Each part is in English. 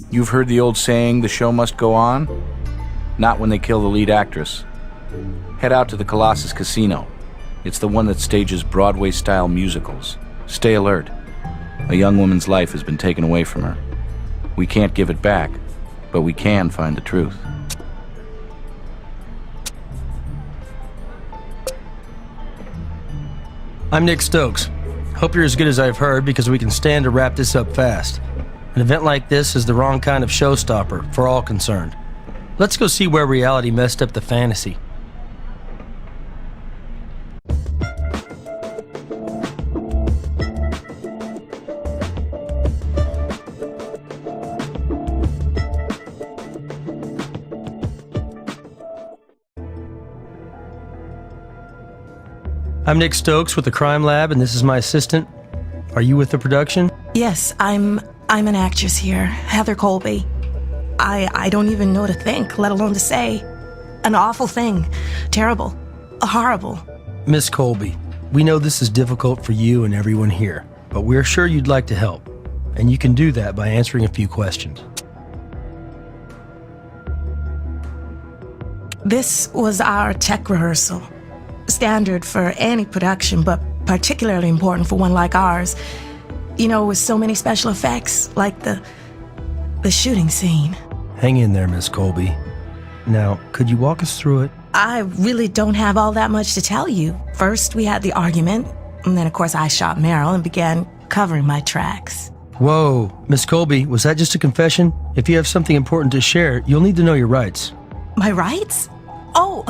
You've heard the old saying, the show must go on? Not when they kill the lead actress. Head out to the Colossus Casino. It's the one that stages Broadway-style musicals. Stay alert. A young woman's life has been taken away from her. We can't give it back, but we can find the truth. I'm Nick Stokes. Hope you're as good as I've heard, because we can stand to wrap this up fast. An event like this is the wrong kind of showstopper for all concerned. Let's go see where reality messed up the fantasy. I'm Nick Stokes with the Crime Lab, and this is my assistant. Are you with the production? Yes, I'm an actress here, Heather Colby. I don't even know to think, let alone to say. An awful thing. Terrible. Horrible. Miss Colby, we know this is difficult for you and everyone here, but we're sure you'd like to help. And you can do that by answering a few questions. This was our tech rehearsal. Standard for any production, but particularly important for one like ours. You know, with so many special effects, like the shooting scene. Hang in there, Miss Colby. Now, could you walk us through it? I really don't have all that much to tell you. First, we had the argument, and then, of course, I shot Meryl and began covering my tracks. Whoa, Miss Colby, was that just a confession? If you have something important to share, you'll need to know your rights. My rights? Oh,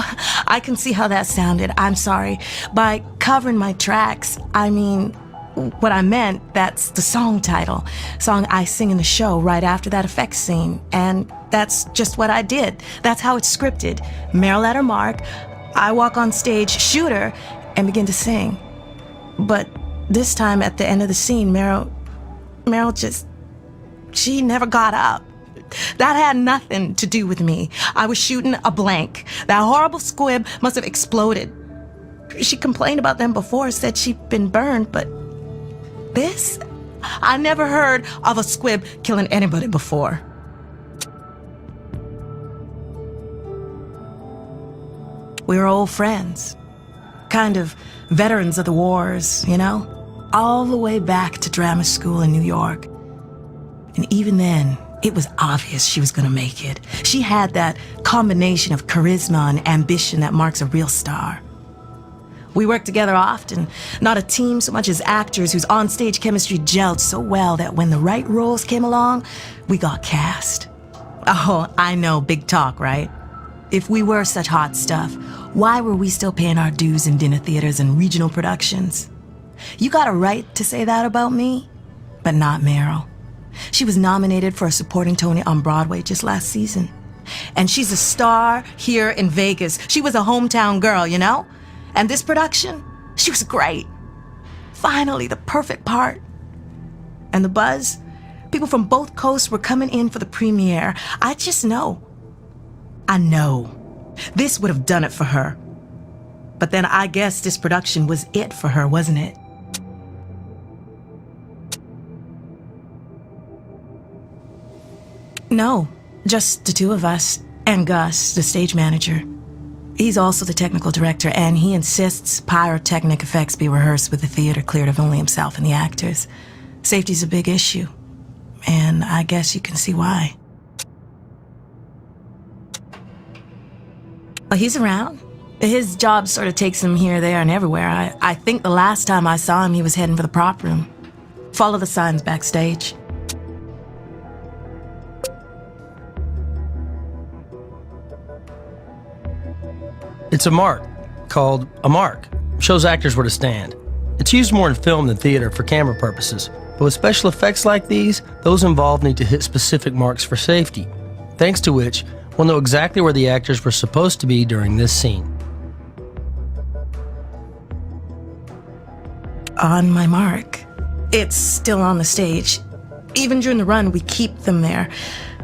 I can see how that sounded. I'm sorry. By covering my tracks, I mean, what I meant, that's the song title. Song I sing in the show right after that effects scene. And that's just what I did. That's how it's scripted. Meryl at her mark, I walk on stage, shoot her, and begin to sing. But this time at the end of the scene, Meryl she never got up. That had nothing to do with me. I was shooting a blank. That horrible squib must have exploded. She complained about them before, said she'd been burned, but this? I never heard of a squib killing anybody before. We were old friends. Kind of veterans of the wars, you know? All the way back to drama school in New York. And even then, it was obvious she was gonna make it. She had that combination of charisma and ambition that marks a real star. We worked together often, not a team so much as actors whose on-stage chemistry gelled so well that when the right roles came along, we got cast. Oh, I know, big talk, right? If we were such hot stuff, why were we still paying our dues in dinner theaters and regional productions? You got a right to say that about me, but not Meryl. She was nominated for a supporting Tony on Broadway just last season. And she's a star here in Vegas. She was a hometown girl, you know? And this production, she was great. Finally, the perfect part. And the buzz? People from both coasts were coming in for the premiere. I just know. I know. This would have done it for her. But then I guess this production was it for her, wasn't it? No, just the two of us, and Gus, the stage manager. He's also the technical director, and he insists pyrotechnic effects be rehearsed with the theater cleared of only himself and the actors. Safety's a big issue, and I guess you can see why. Well, he's around. His job sort of takes him here, there, and everywhere. I think the last time I saw him, he was heading for the prop room. Follow the signs backstage. It's a mark, called a mark. Shows actors where to stand. It's used more in film than theater for camera purposes, but with special effects like these, those involved need to hit specific marks for safety, thanks to which we'll know exactly where the actors were supposed to be during this scene. On my mark. It's still on the stage. Even during the run, we keep them there,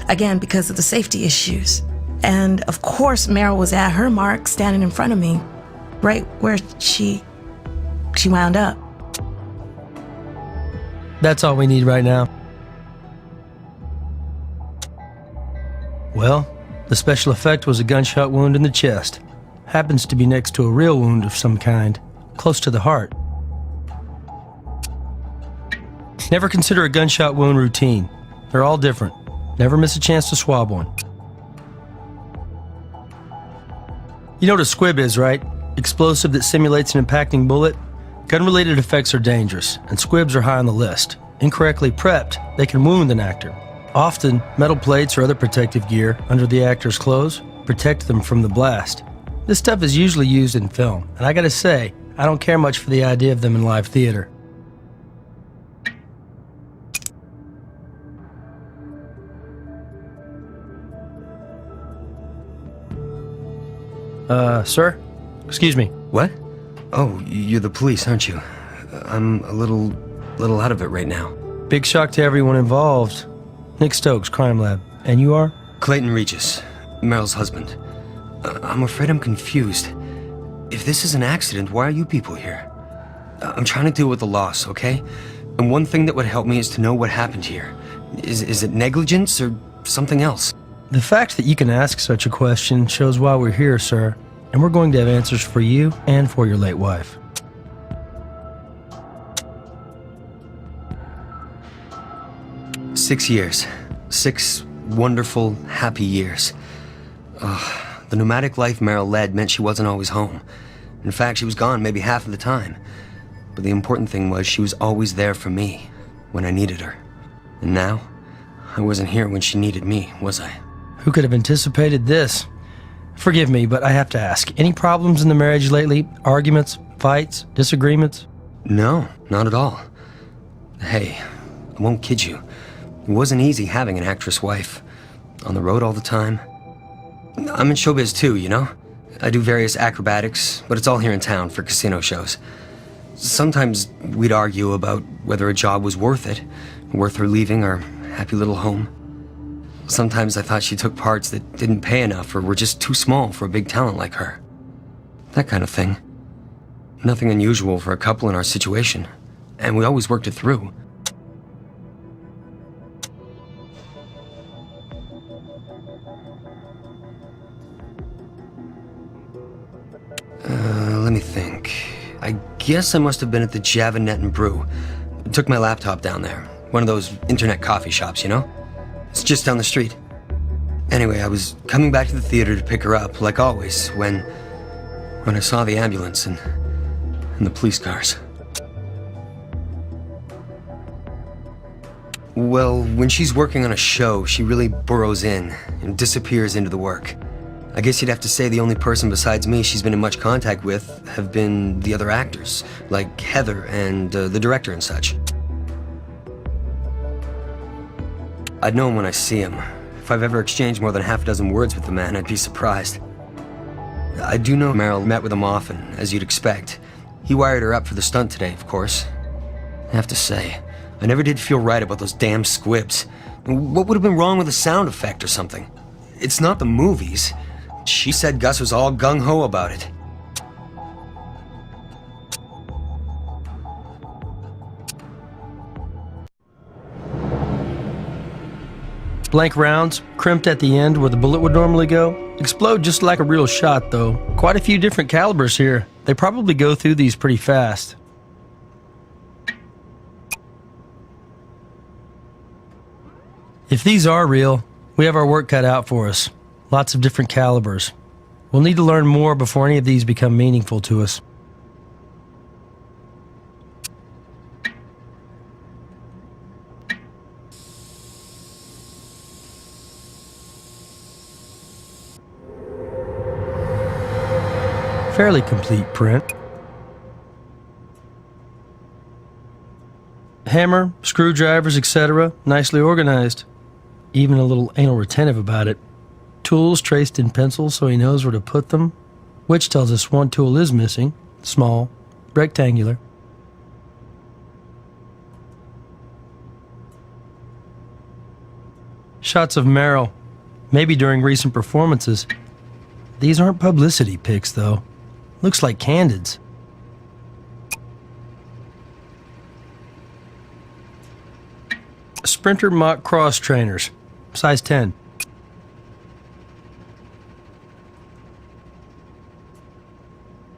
again, because of the safety issues. And of course, Meryl was at her mark, standing in front of me, right where she wound up. That's all we need right now. Well, the special effect was a gunshot wound in the chest. Happens to be next to a real wound of some kind, close to the heart. Never consider a gunshot wound routine. They're all different. Never miss a chance to swab one. You know what a squib is, right? Explosive that simulates an impacting bullet. Gun-related effects are dangerous, and squibs are high on the list. Incorrectly prepped, they can wound an actor. Often, metal plates or other protective gear under the actor's clothes protect them from the blast. This stuff is usually used in film, and I gotta say, I don't care much for the idea of them in live theater. Sir? Excuse me. What? Oh, you're the police, aren't you? I'm a little out of it right now. Big shock to everyone involved. Nick Stokes, Crime Lab. And you are? Clayton Regis, Meryl's husband. I'm afraid I'm confused. If this is an accident, why are you people here? I'm trying to deal with the loss, okay? And one thing that would help me is to know what happened here. Is it negligence or something else? The fact that you can ask such a question shows why we're here, sir. And we're going to have answers for you and for your late wife. Six years. 6 wonderful, happy years. The nomadic life Meryl led meant she wasn't always home. In fact, she was gone maybe half of the time. But the important thing was she was always there for me when I needed her. And now, I wasn't here when she needed me, was I? Who could have anticipated this? Forgive me, but I have to ask. Any problems in the marriage lately? Arguments, fights, disagreements? No, not at all. Hey, I won't kid you. It wasn't easy having an actress wife. On the road all the time. I'm in showbiz too, you know? I do various acrobatics, but it's all here in town for casino shows. Sometimes we'd argue about whether a job was worth it, worth her leaving our happy little home. Sometimes I thought she took parts that didn't pay enough or were just too small for a big talent like her. That kind of thing. Nothing unusual for a couple in our situation, and we always worked it through. Let me think. I guess I must have been at the Java Net and Brew. Took my laptop down there. One of those internet coffee shops, you know? It's just down the street. Anyway, I was coming back to the theater to pick her up, like always, when I saw the ambulance and the police cars. Well, when she's working on a show, she really burrows in and disappears into the work. I guess you'd have to say the only person besides me she's been in much contact with have been the other actors, like Heather and the director and such. I'd know him when I see him. If I've ever exchanged more than half a dozen words with the man, I'd be surprised. I do know Meryl met with him often, as you'd expect. He wired her up for the stunt today, of course. I have to say, I never did feel right about those damn squibs. What would have been wrong with a sound effect or something? It's not the movies. She said Gus was all gung-ho about it. Blank rounds, crimped at the end where the bullet would normally go. Explode just like a real shot, though. Quite a few different calibers here. They probably go through these pretty fast. If these are real, we have our work cut out for us. Lots of different calibers. We'll need to learn more before any of these become meaningful to us. Fairly complete print. Hammer, screwdrivers, etc. Nicely organized. Even a little anal retentive about it. Tools traced in pencil so he knows where to put them, which tells us one tool is missing. Small, rectangular. Shots of Meryl, maybe during recent performances. These aren't publicity pics, though. Looks like candids. Sprinter mock cross trainers, size 10.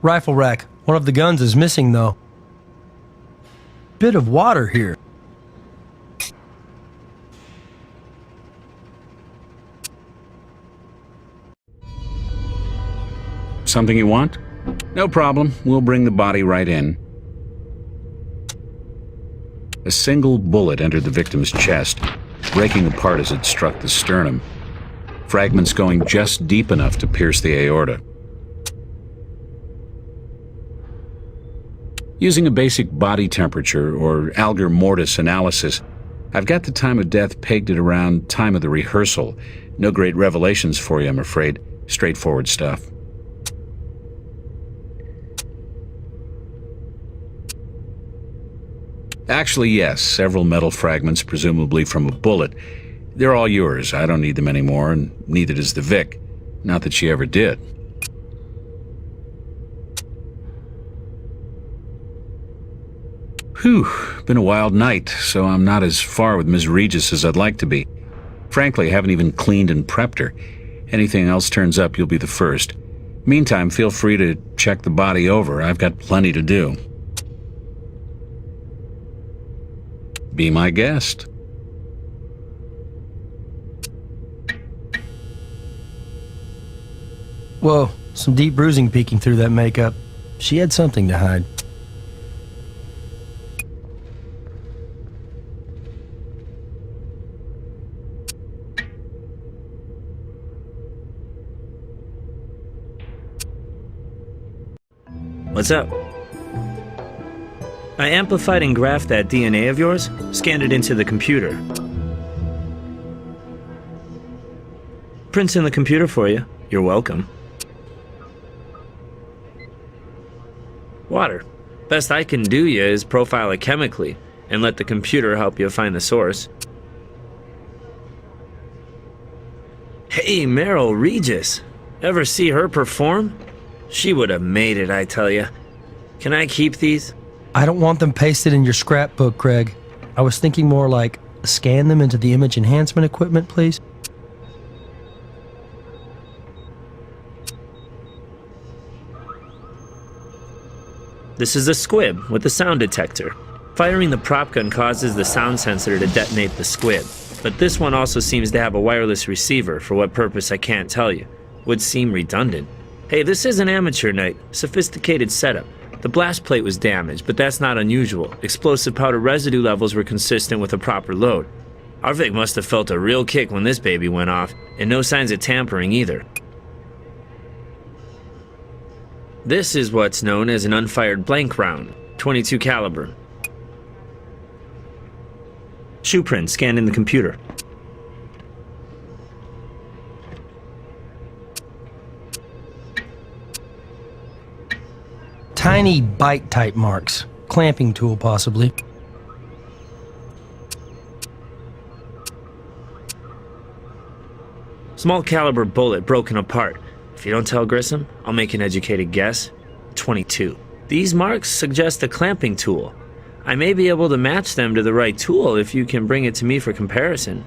Rifle rack. One of the guns is missing, though. Bit of water here. Something you want? No problem. We'll bring the body right in. A single bullet entered the victim's chest, breaking apart as it struck the sternum. Fragments going just deep enough to pierce the aorta. Using a basic body temperature or algor mortis analysis, I've got the time of death pegged at around time of the rehearsal. No great revelations for you, I'm afraid. Straightforward stuff. Actually, yes, several metal fragments, presumably from a bullet. They're all yours. I don't need them anymore, and neither does the Vic. Not that she ever did. Whew, been a wild night, so I'm not as far with Ms. Regis as I'd like to be. Frankly, I haven't even cleaned and prepped her. Anything else turns up, you'll be the first. Meantime, feel free to check the body over. I've got plenty to do. Be my guest. Whoa, some deep bruising peeking through that makeup. She had something to hide. What's up? I amplified and graphed that DNA of yours, scanned it into the computer. Print's in the computer for you. You're welcome. Water. Best I can do you is profile it chemically and let the computer help you find the source. Hey, Meryl Regis. Ever see her perform? She would have made it, I tell you. Can I keep these? I don't want them pasted in your scrapbook, Craig. I was thinking more like, scan them into the image enhancement equipment, please. This is a squib with a sound detector. Firing the prop gun causes the sound sensor to detonate the squib, but this one also seems to have a wireless receiver, for what purpose I can't tell you. Would seem redundant. Hey, this is an amateur night. Sophisticated setup. The blast plate was damaged, but that's not unusual. Explosive powder residue levels were consistent with a proper load. Our Vic must have felt a real kick when this baby went off, and no signs of tampering either. This is what's known as an unfired blank round, .22 caliber. Shoe print scanned in the computer. Tiny bite-type marks. Clamping tool, possibly. Small caliber bullet broken apart. If you don't tell Grissom, I'll make an educated guess. 22. These marks suggest a clamping tool. I may be able to match them to the right tool if you can bring it to me for comparison.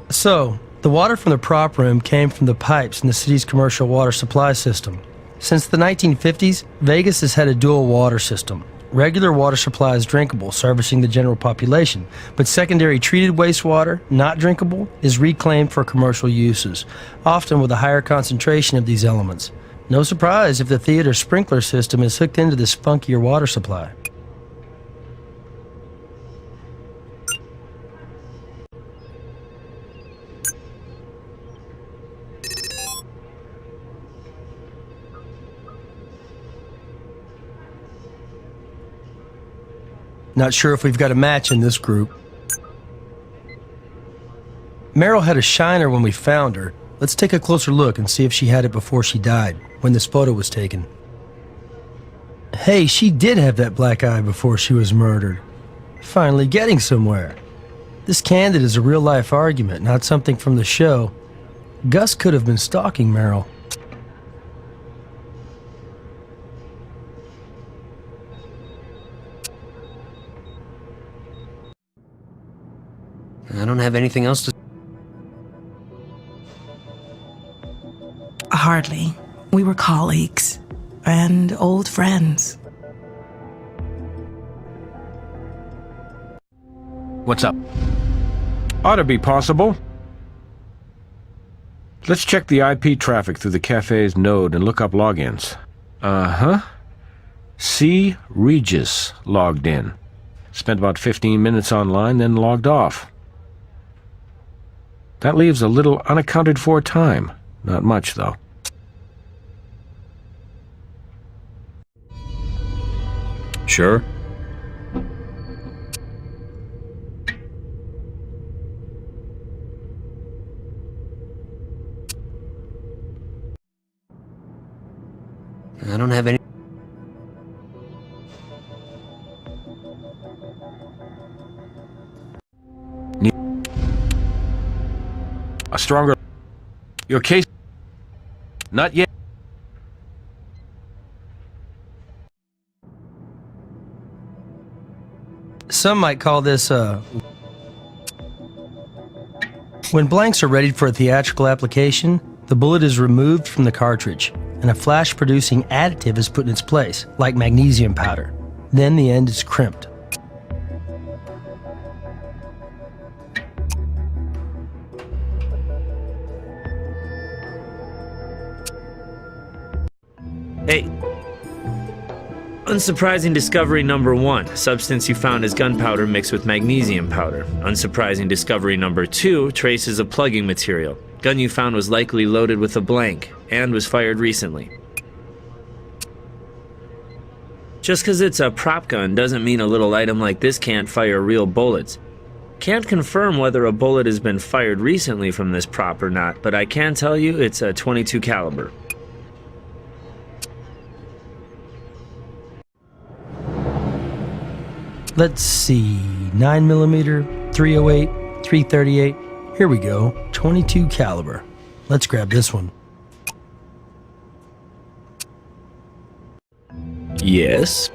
So, the water from the prop room came from the pipes in the city's commercial water supply system. Since the 1950s, Vegas has had a dual water system. Regular water supply is drinkable, servicing the general population, but secondary treated wastewater, not drinkable, is reclaimed for commercial uses, often with a higher concentration of these elements. No surprise if the theater sprinkler system is hooked into this funkier water supply. Not sure if we've got a match in this group. Meryl had a shiner when we found her. Let's take a closer look and see if she had it before she died, when this photo was taken. Hey, she did have that black eye before she was murdered. Finally getting somewhere. This candid is a real-life argument, not something from the show. Gus could have been stalking Meryl. I don't have anything else to... Hardly. We were colleagues and old friends. What's up? Ought to be possible. Let's check the IP traffic through the cafe's node and look up logins. Uh-huh. C. Regis logged in. Spent about 15 minutes online, then logged off. That leaves a little unaccounted for time. Not much, though. Sure. I don't have any... A stronger... Your case... Not yet. Some might call this, When blanks are ready for a theatrical application, the bullet is removed from the cartridge, and a flash-producing additive is put in its place, like magnesium powder. Then the end is crimped. Hey. Unsurprising discovery number 1. Substance you found is gunpowder mixed with magnesium powder. Unsurprising discovery number 2. Traces of plugging material. Gun you found was likely loaded with a blank and was fired recently. Just because it's a prop gun doesn't mean a little item like this can't fire real bullets. Can't confirm whether a bullet has been fired recently from this prop or not, but I can tell you it's a .22 caliber. Let's see, 9mm, 308, 338. Here we go, .22 caliber. Let's grab this one. Yes.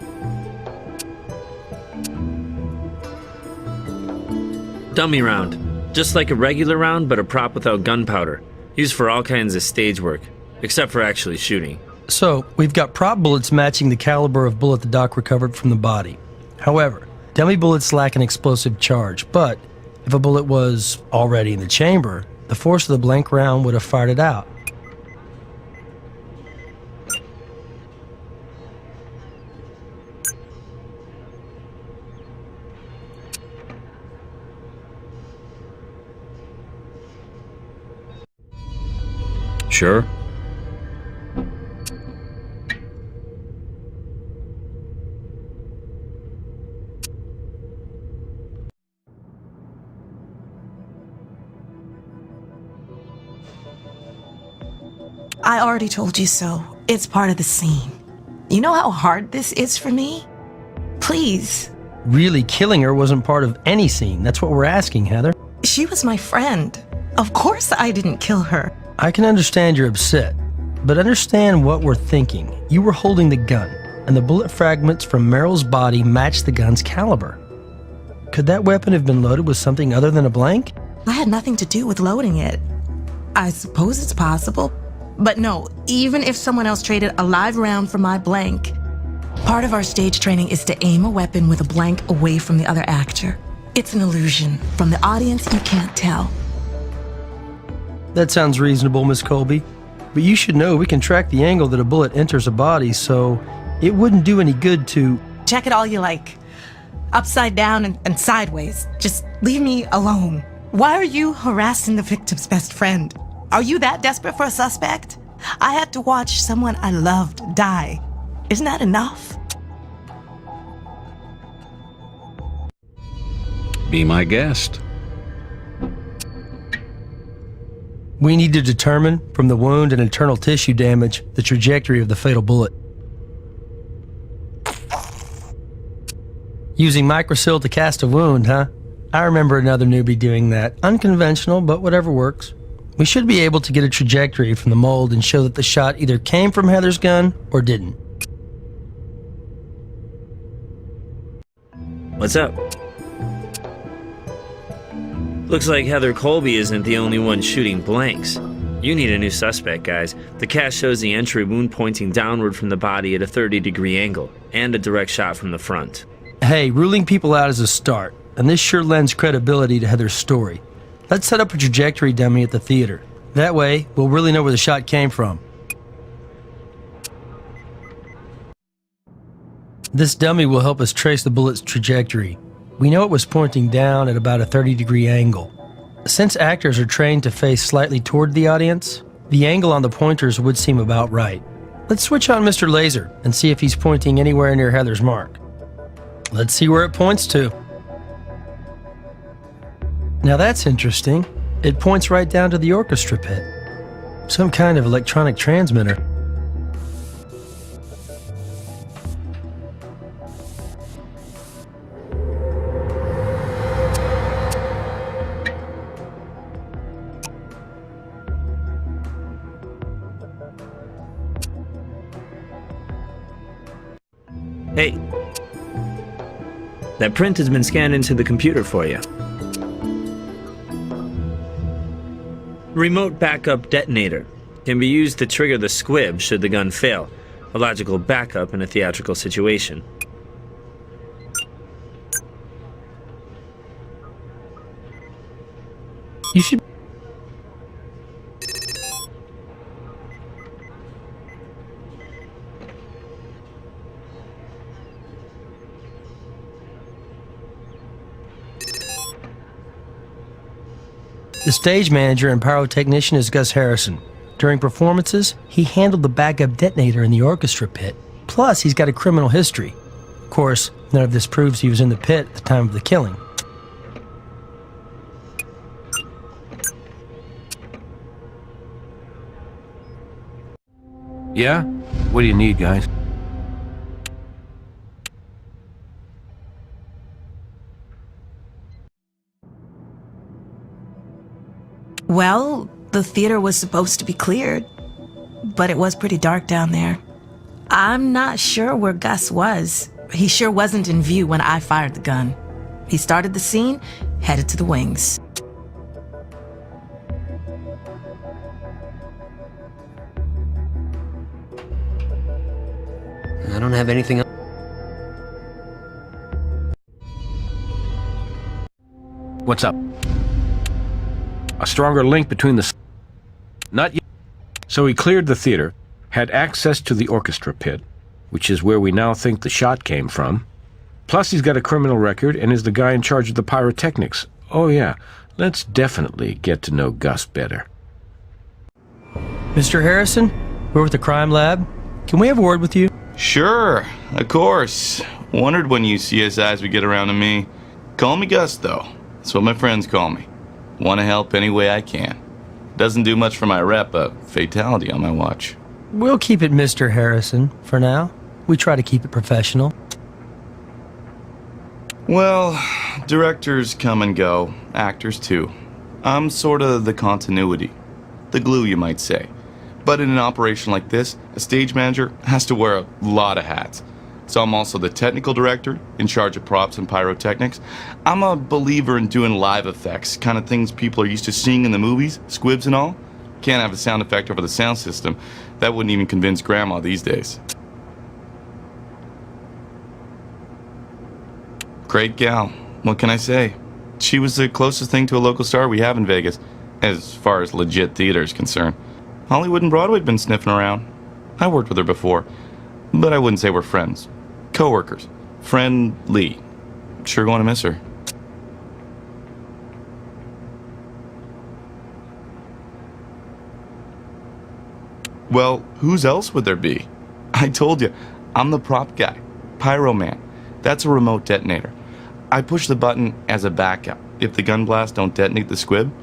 Dummy round. Just like a regular round, but a prop without gunpowder. Used for all kinds of stage work, except for actually shooting. So, we've got prop bullets matching the caliber of bullet the doc recovered from the body. However, dummy bullets lack an explosive charge, but if a bullet was already in the chamber, the force of the blank round would have fired it out. Sure. I already told you so. It's part of the scene. You know how hard this is for me? Please. Really, killing her wasn't part of any scene. That's what we're asking, Heather. She was my friend. Of course I didn't kill her. I can understand you're upset, but understand what we're thinking. You were holding the gun, and the bullet fragments from Meryl's body matched the gun's caliber. Could that weapon have been loaded with something other than a blank? I had nothing to do with loading it. I suppose it's possible. But no, even if someone else traded a live round for my blank, part of our stage training is to aim a weapon with a blank away from the other actor. It's an illusion. From the audience, you can't tell. That sounds reasonable, Miss Colby. But you should know we can track the angle that a bullet enters a body, so it wouldn't do any good to... Check it all you like. Upside down and sideways. Just leave me alone. Why are you harassing the victim's best friend? Are you that desperate for a suspect? I had to watch someone I loved die. Isn't that enough? Be my guest. We need to determine, from the wound and internal tissue damage, the trajectory of the fatal bullet. Using microsil to cast a wound, huh? I remember another newbie doing that. Unconventional, but whatever works. We should be able to get a trajectory from the mold and show that the shot either came from Heather's gun or didn't. What's up? Looks like Heather Colby isn't the only one shooting blanks. You need a new suspect, guys. The cast shows the entry wound pointing downward from the body at a 30-degree angle, and a direct shot from the front. Hey, ruling people out is a start, and this sure lends credibility to Heather's story. Let's set up a trajectory dummy at the theater. That way, we'll really know where the shot came from. This dummy will help us trace the bullet's trajectory. We know it was pointing down at about a 30-degree angle. Since actors are trained to face slightly toward the audience, the angle on the pointers would seem about right. Let's switch on Mr. Laser and see if he's pointing anywhere near Heather's mark. Let's see where it points to. Now that's interesting. It points right down to the orchestra pit. Some kind of electronic transmitter. Hey, that print has been scanned into the computer for you. Remote backup detonator can be used to trigger the squib should the gun fail, a logical backup in a theatrical situation. You should... The stage manager and pyrotechnician is Gus Harrison. During performances, he handled the backup detonator in the orchestra pit. Plus, he's got a criminal history. Of course, none of this proves he was in the pit at the time of the killing. Yeah? What do you need, guys? Well, the theater was supposed to be cleared, but it was pretty dark down there. I'm not sure where Gus was. He sure wasn't in view when I fired the gun. He started the scene, headed to the wings. I don't have anything else. What's up? A stronger link between the... Not yet. So he cleared the theater, had access to the orchestra pit, which is where we now think the shot came from. Plus he's got a criminal record and is the guy in charge of the pyrotechnics. Oh yeah, let's definitely get to know Gus better. Mr. Harrison, we're with the crime lab. Can we have a word with you? Sure, of course. Wondered when you CSIs would get around to me. Call me Gus, though. That's what my friends call me. Want to help any way I can. Doesn't do much for my rep, a fatality on my watch. We'll keep it Mr. Harrison for now. We try to keep it professional. Well, directors come and go, actors too. I'm sort of the continuity. The glue, you might say. But in an operation like this, a stage manager has to wear a lot of hats. So I'm also the technical director, in charge of props and pyrotechnics. I'm a believer in doing live effects, kind of things people are used to seeing in the movies, squibs and all. Can't have a sound effect over the sound system. That wouldn't even convince Grandma these days. Great gal. What can I say? She was the closest thing to a local star we have in Vegas, as far as legit theater is concerned. Hollywood and Broadway had been sniffing around. I worked with her before, but I wouldn't say we're friends. Co-workers. Friendly. Sure going to miss her. Well, whose else would there be? I told you, I'm the prop guy. Pyro man. That's a remote detonator. I push the button as a backup. If the gun blasts don't detonate the squib,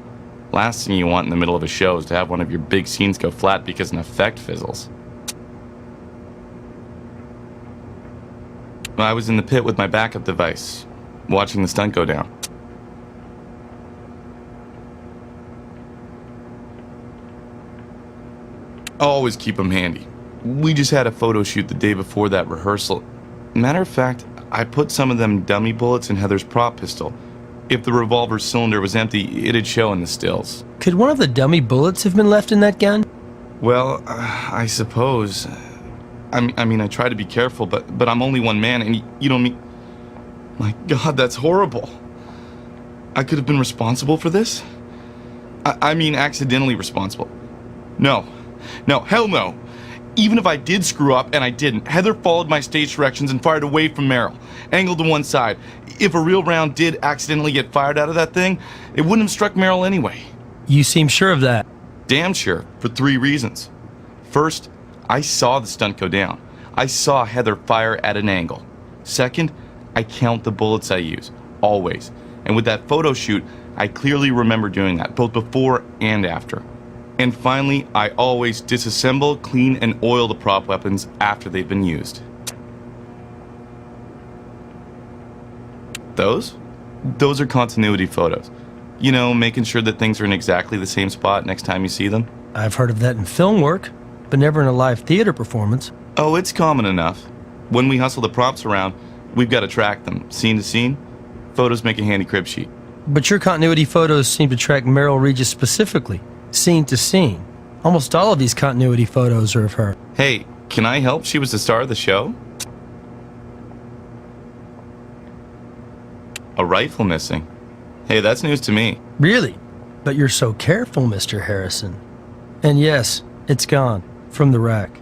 last thing you want in the middle of a show is to have one of your big scenes go flat because an effect fizzles. I was in the pit with my backup device, watching the stunt go down. Always keep them handy. We just had a photo shoot the day before that rehearsal. Matter of fact, I put some of them dummy bullets in Heather's prop pistol. If the revolver cylinder was empty, it'd show in the stills. Could one of the dummy bullets have been left in that gun? Well, I suppose. I mean, I try to be careful, but I'm only one man, and you don't mean... My God, that's horrible. I could have been responsible for this? I mean, accidentally responsible. No, hell no. Even if I did screw up, and I didn't, Heather followed my stage directions and fired away from Meryl, angled to one side. If a real round did accidentally get fired out of that thing, it wouldn't have struck Meryl anyway. You seem sure of that. Damn sure, for 3 reasons. First, I saw the stunt go down. I saw Heather fire at an angle. Second, I count the bullets I use, always. And with that photo shoot, I clearly remember doing that, both before and after. And finally, I always disassemble, clean, and oil the prop weapons after they've been used. Those are continuity photos. You know, making sure that things are in exactly the same spot next time you see them. I've heard of that in film work, but never in a live theater performance. Oh, it's common enough. When we hustle the props around, we've got to track them, scene to scene. Photos make a handy crib sheet. But your continuity photos seem to track Meryl Regis specifically, scene to scene. Almost all of these continuity photos are of her. Hey, can I help? She was the star of the show? A rifle missing. Hey, that's news to me. Really? But you're so careful, Mr. Harrison. And yes, it's gone from the rack.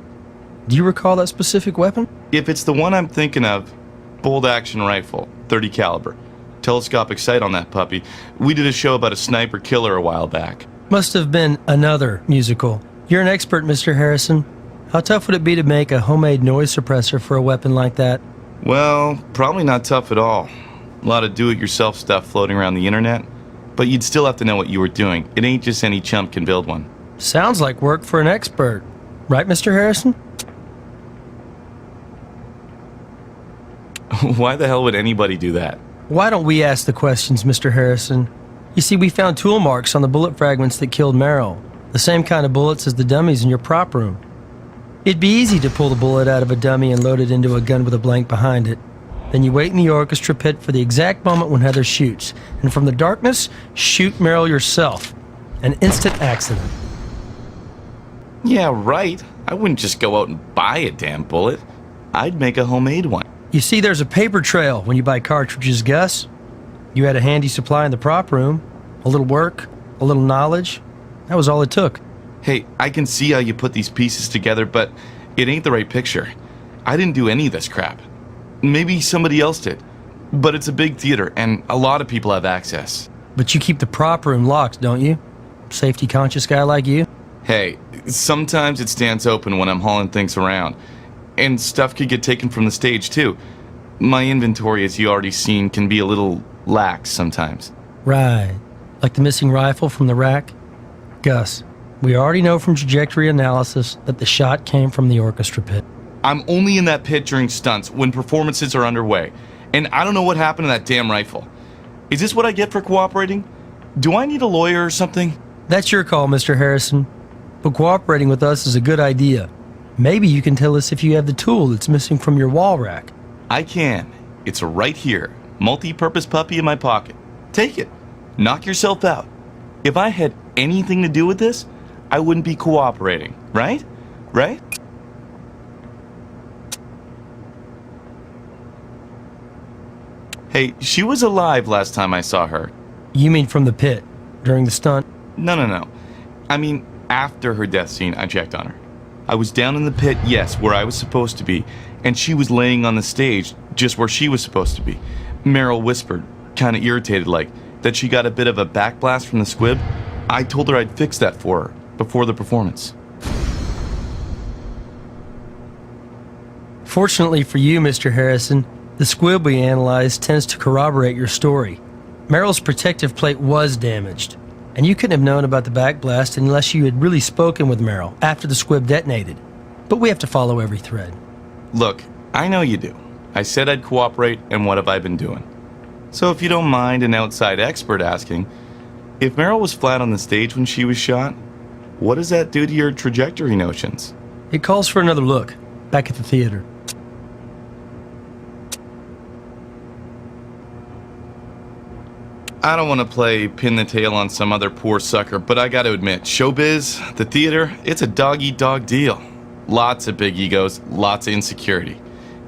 Do you recall that specific weapon? If it's the one I'm thinking of, bolt action rifle, 30 caliber. Telescopic sight on that puppy. We did a show about a sniper killer a while back. Must have been another musical. You're an expert, Mr. Harrison. How tough would it be to make a homemade noise suppressor for a weapon like that? Well, probably not tough at all. A lot of do-it-yourself stuff floating around the internet. But you'd still have to know what you were doing. It ain't just any chump can build one. Sounds like work for an expert. Right, Mr. Harrison? Why the hell would anybody do that? Why don't we ask the questions, Mr. Harrison? You see, we found tool marks on the bullet fragments that killed Meryl. The same kind of bullets as the dummies in your prop room. It'd be easy to pull the bullet out of a dummy and load it into a gun with a blank behind it. Then you wait in the orchestra pit for the exact moment when Heather shoots. And from the darkness, shoot Meryl yourself. An instant accident. Yeah, right. I wouldn't just go out and buy a damn bullet. I'd make a homemade one. You see, there's a paper trail when you buy cartridges, Gus. You had a handy supply in the prop room. A little work, a little knowledge. That was all it took. Hey, I can see how you put these pieces together, but it ain't the right picture. I didn't do any of this crap. Maybe somebody else did. But it's a big theater, and a lot of people have access. But you keep the prop room locked, don't you? Safety-conscious guy like you? Hey, sometimes it stands open when I'm hauling things around. And stuff could get taken from the stage, too. My inventory, as you already seen, can be a little lax sometimes. Right. Like the missing rifle from the rack? Gus, we already know from trajectory analysis that the shot came from the orchestra pit. I'm only in that pit during stunts, when performances are underway. And I don't know what happened to that damn rifle. Is this what I get for cooperating? Do I need a lawyer or something? That's your call, Mr. Harrison. But cooperating with us is a good idea. Maybe you can tell us if you have the tool that's missing from your wall rack. I can. It's right here. Multi-purpose puppy in my pocket. Take it. Knock yourself out. If I had anything to do with this, I wouldn't be cooperating, right? Right? Hey, she was alive last time I saw her. You mean from the pit, during the stunt? No. I mean, after her death scene, I checked on her. I was down in the pit, yes, where I was supposed to be, and she was laying on the stage, just where she was supposed to be. Meryl whispered, kinda irritated like, that she got a bit of a backblast from the squib. I told her I'd fix that for her, before the performance. Fortunately for you, Mr. Harrison, the squib we analyzed tends to corroborate your story. Meryl's protective plate was damaged, and you couldn't have known about the backblast unless you had really spoken with Meryl after the squib detonated. But we have to follow every thread. Look, I know you do. I said I'd cooperate, and what have I been doing? So if you don't mind an outside expert asking, if Meryl was flat on the stage when she was shot, what does that do to your trajectory notions? It calls for another look, back at the theater. I don't want to play pin the tail on some other poor sucker, but I gotta admit, showbiz, the theater, it's a dog-eat-dog deal. Lots of big egos, lots of insecurity.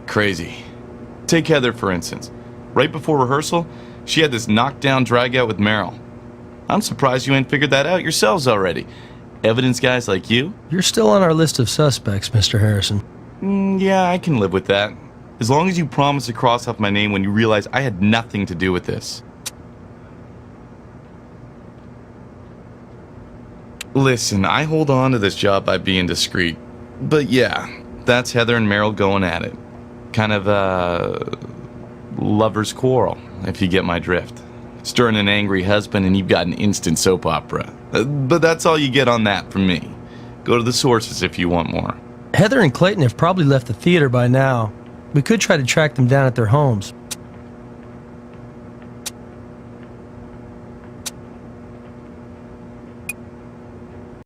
Crazy. Take Heather, for instance. Right before rehearsal, she had this knockdown drag-out with Meryl. I'm surprised you ain't figured that out yourselves already. Evidence guys like you? You're still on our list of suspects, Mr. Harrison. Yeah, I can live with that. As long as you promise to cross off my name when you realize I had nothing to do with this. Listen, I hold on to this job by being discreet. But yeah, that's Heather and Meryl going at it. Kind of a lover's quarrel, if you get my drift. Stirring an angry husband and you've got an instant soap opera. But that's all you get on that from me. Go to the sources if you want more. Heather and Clayton have probably left the theater by now. We could try to track them down at their homes.